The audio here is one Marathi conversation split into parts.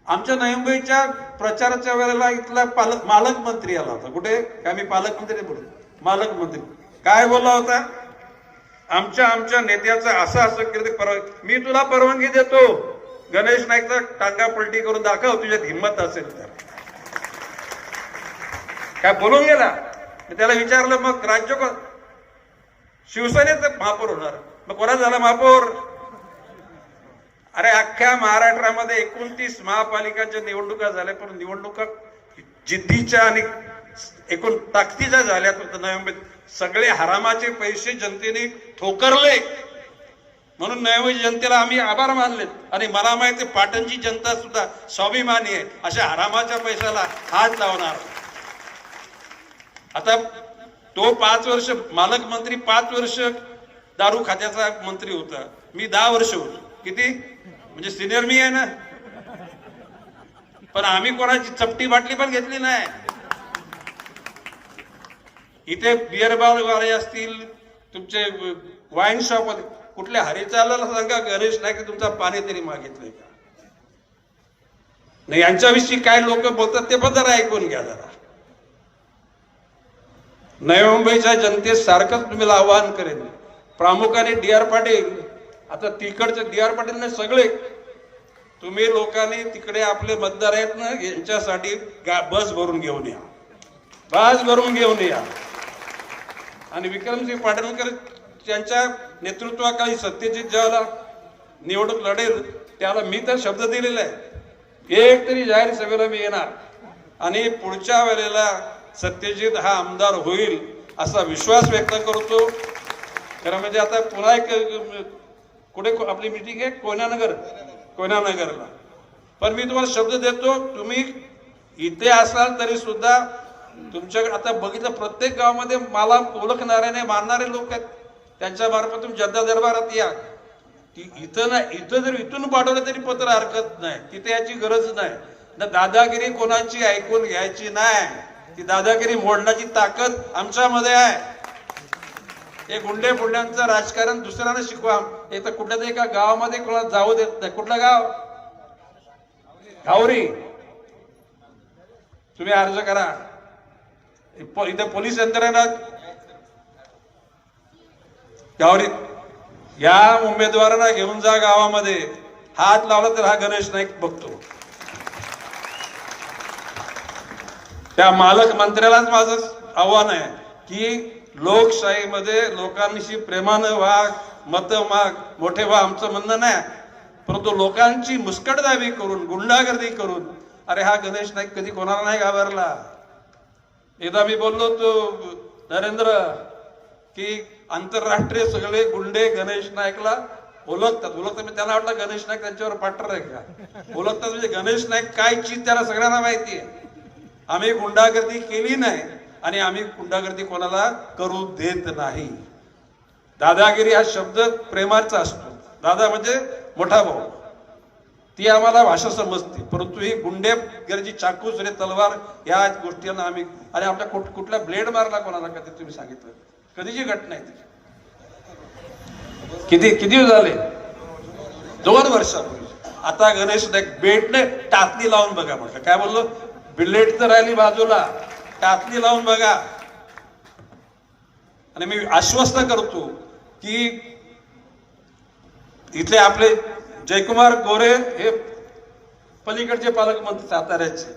आमच्या नवी मुंबईच्या प्रचाराच्या वेळेला इथला मालक मंत्री आला होता. कुठे काय, मी पालकमंत्री बोलत, मालक मंत्री काय बोलला होता, आमच्या नेत्याचं असं केलं, मी तुला परवानगी देतो, गणेश नाईकचा टांगा पलटी करून दाखव, तुझ्यात हिंमत असेल तर. काय बोलून गेला. त्याला विचारलं मग राज्य शिवसेनेचं महापौर होणार, मग कोणा झाला महापौर? अरे अख्ख्या महाराष्ट्रामध्ये 29 महापालिकांच्या निवडणुका झाल्या, पण निवडणुका जिद्दीच्या आणि एकूण ताकदीच्या झाल्या. नवी मुंबईत सगळे हरामाचे पैसे जनतेने ठोकरले, म्हणून नवी मुंबई जनतेला आम्ही आभार मानलेत. आणि मला माहिती पाटणची जनता सुद्धा स्वाभिमानी आहे, अशा हरामाच्या पैशाला हात लावणार. आता तो 5 वर्ष मालक मंत्री, 5 वर्ष दारू खात्याचा मंत्री होता, मी 10 वर्ष होतो. किती म्हणजे सिनियर मी आहे ना. पण आम्ही कोणाची चपटी बाटली पण घेतली नाही. इथे बिअर बार वाले असतील, तुमचे वाईन शॉप, कुठल्या हरिचालाला सांगा गणेश नाईक तुमचा पाणी तरी मागितलंय का? नाही, यांच्याविषयी काय लोक बोलतात ते पण जरा ऐकून घ्या जरा. नवी मुंबईच्या जनतेस सारखंच तुम्हाला आवाहन करेन, प्रामुख्याने डी.आर. पाटील, आता तिकडचे डी.आर. पाटील सगळे तुम्ही लोकांनी तिकडे आपले मतदार आहेत ना, यांच्यासाठी बस भरून घेऊन या, बस भरून घेऊन या. आणि विक्रमसिंह पाटणकर त्यांच्या नेतृत्वाखाली सत्यजित ज्याला निवडणूक लढेल त्याला मी तर शब्द दिलेला आहे, एक तरी जाहीर सभेला मी येणार आणि पुढच्या वेळेला सत्यजित हा आमदार होईल असा विश्वास व्यक्त करतो. खरं म्हणजे आता पुन्हा एक कुठे आपली मीटिंग आहे, कोयनानगरला. पण मी तुम्हाला शब्द देतो, तुम्ही इथे असाल तरी सुद्धा तुमच्याकडे आता बघितलं प्रत्येक गावामध्ये मला ओळखणारे नाही मानणारे लोक आहेत, त्यांच्या मार्फत तुम्ही जनता दरबारात या. इथं नाही, इथं जर इथून पाठवलं तरी पत्र हरकत नाही, तिथे याची गरज नाही. ना दादागिरी कोणाची ऐकून घ्यायची नाही, ती दादागिरी मोडण्याची ताकद आमच्यामध्ये आहे. हे गुंडे फुंड्यांचं राजकारण दुसऱ्याला शिकवा. एक तर कुठल्या तरी एका गावामध्ये कोणाला जाऊ देत नाही. कुठलं गाव? गावरी. तुम्ही अर्ज करा, इथे पोलीस यंत्रणा गावरी या उमेदवारांना घेऊन जा गावामध्ये, हात लावला तर हा गणेश नाईक बघतो. त्या मालक मंत्र्यालाच माझं आव्हान आहे की लोकशाहीमध्ये लोकांशी प्रेमानं वाग, मत माग, मोठे व्हा, आमचं म्हणणं नाही. परंतु लोकांची मुस्कटदाबी करून, गुंडागर्दी करून, अरे हा गणेश नाईक कधी कोणाला नाही घाबरला. एकदा मी बोललो तो नरेंद्र की आंतरराष्ट्रीय सगळे गुंडे गणेश नाईकला ओळखतात. मी त्यांना वाटलं गणेश नाईक त्यांच्यावर पाटर आहे का, ओळखतात म्हणजे गणेश नाईक काय चीज त्याला सगळ्यांना माहिती आहे. आम्ही गुंडागर्दी केली नाही आणि आम्ही गुंडागर्दी कोणाला करू देत नाही. दादागिरी हा शब्द प्रेमाचा असतो, दादा म्हणजे मोठा भाऊ, ती आम्हाला भाषा समजते. परंतु ही गुंडेगर्दी, चाकू सुरे, तलवार या गोष्टींना आम्ही, आणि आपल्या कुठला ब्लेड मारला कोणाला कधी तुम्ही सांगितलं? कधीची घटना आहे ती? किती झाले? 2 वर्षापूर्वी. आता गणेश नाईक बेटने टाचणी लावून बघा म्हटलं. काय बोललो? बिलेट तर राहिली बाजूला, टाचणी लावून बघा. आणि मी आश्वस्त करतो की इथले आपले जयकुमार गोरे हे पलीकडचे पालकमंत्री साताऱ्याचे,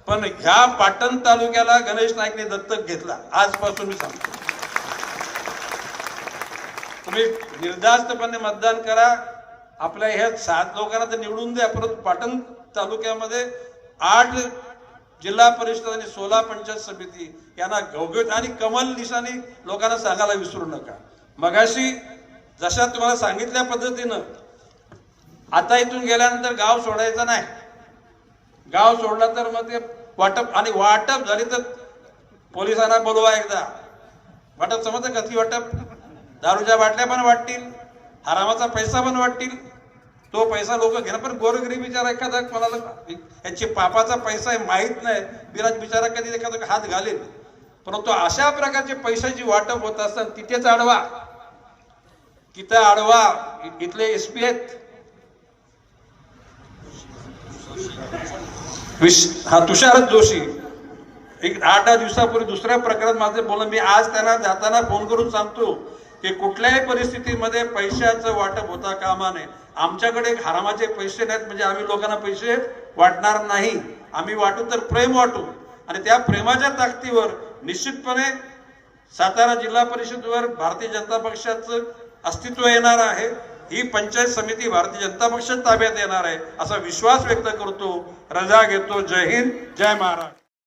पण ह्या पाटण तालुक्याला गणेश नाईकने दत्तक घेतला. आजपासून मी सांगतो, तुम्ही निर्धास्तपणे मतदान करा. आपल्या ह्या 7 लोकांना तर निवडून द्या, परंतु पाटण तालुक्यामध्ये 8 जिल्हा परिषद आणि 16 पंचायत समिती यांना घवघवीत आणि कमल निशाणी लोकांना सांगायला विसरू नका. मगाशी जशा तुम्हाला सांगितल्या पद्धतीनं आता इथून गेल्यानंतर गाव सोडायचं नाही. गाव सोडला तर मग ते वाटप झाली तर पोलिसांना बोलवा एकदा. वाटप समजतं कधी वाटप? दारूच्या बाटल्या पण वाटतील, हरामाचा पैसा पण वाटतील. तो पैसा लोक घेणार, पण गोरगरीब बिचारा एखादा कोणाला यांची पापाचा पैसा आहे माहित नाही, बिराज बिचारा कधी एखादा हात घालेल. परंतु अशा प्रकारचे पैशाची वाटप होत असताना तिथेच अडवा, तिथे अडवा. इथले SP आहेत हा तुषार जोशी एक 8-10 दिवसापूर्वी दुसऱ्या प्रकारात माझे बोलणं, मी आज त्यांना जाताना फोन करून सांगतो की कुठल्याही परिस्थितीमध्ये पैशाचं वाटप होता कामा नये. आमच्याकडे हरामाचे पैसे नाहीत म्हणजे आम्ही लोकांना पैसे वाटणार नाही. आम्ही वाटू तर प्रेम वाटू, आणि त्या प्रेमाच्या ताकदीवर निश्चितपणे सातारा जिल्हा परिषदेवर भारतीय जनता पक्षाचं अस्तित्व येणार आहे. ही पंचायत समिती भारतीय जनता पक्षाच्या ताब्यात येणार आहे असा विश्वास व्यक्त करतो. रजा घेतो. जय हिंद, जय महाराष्ट्र.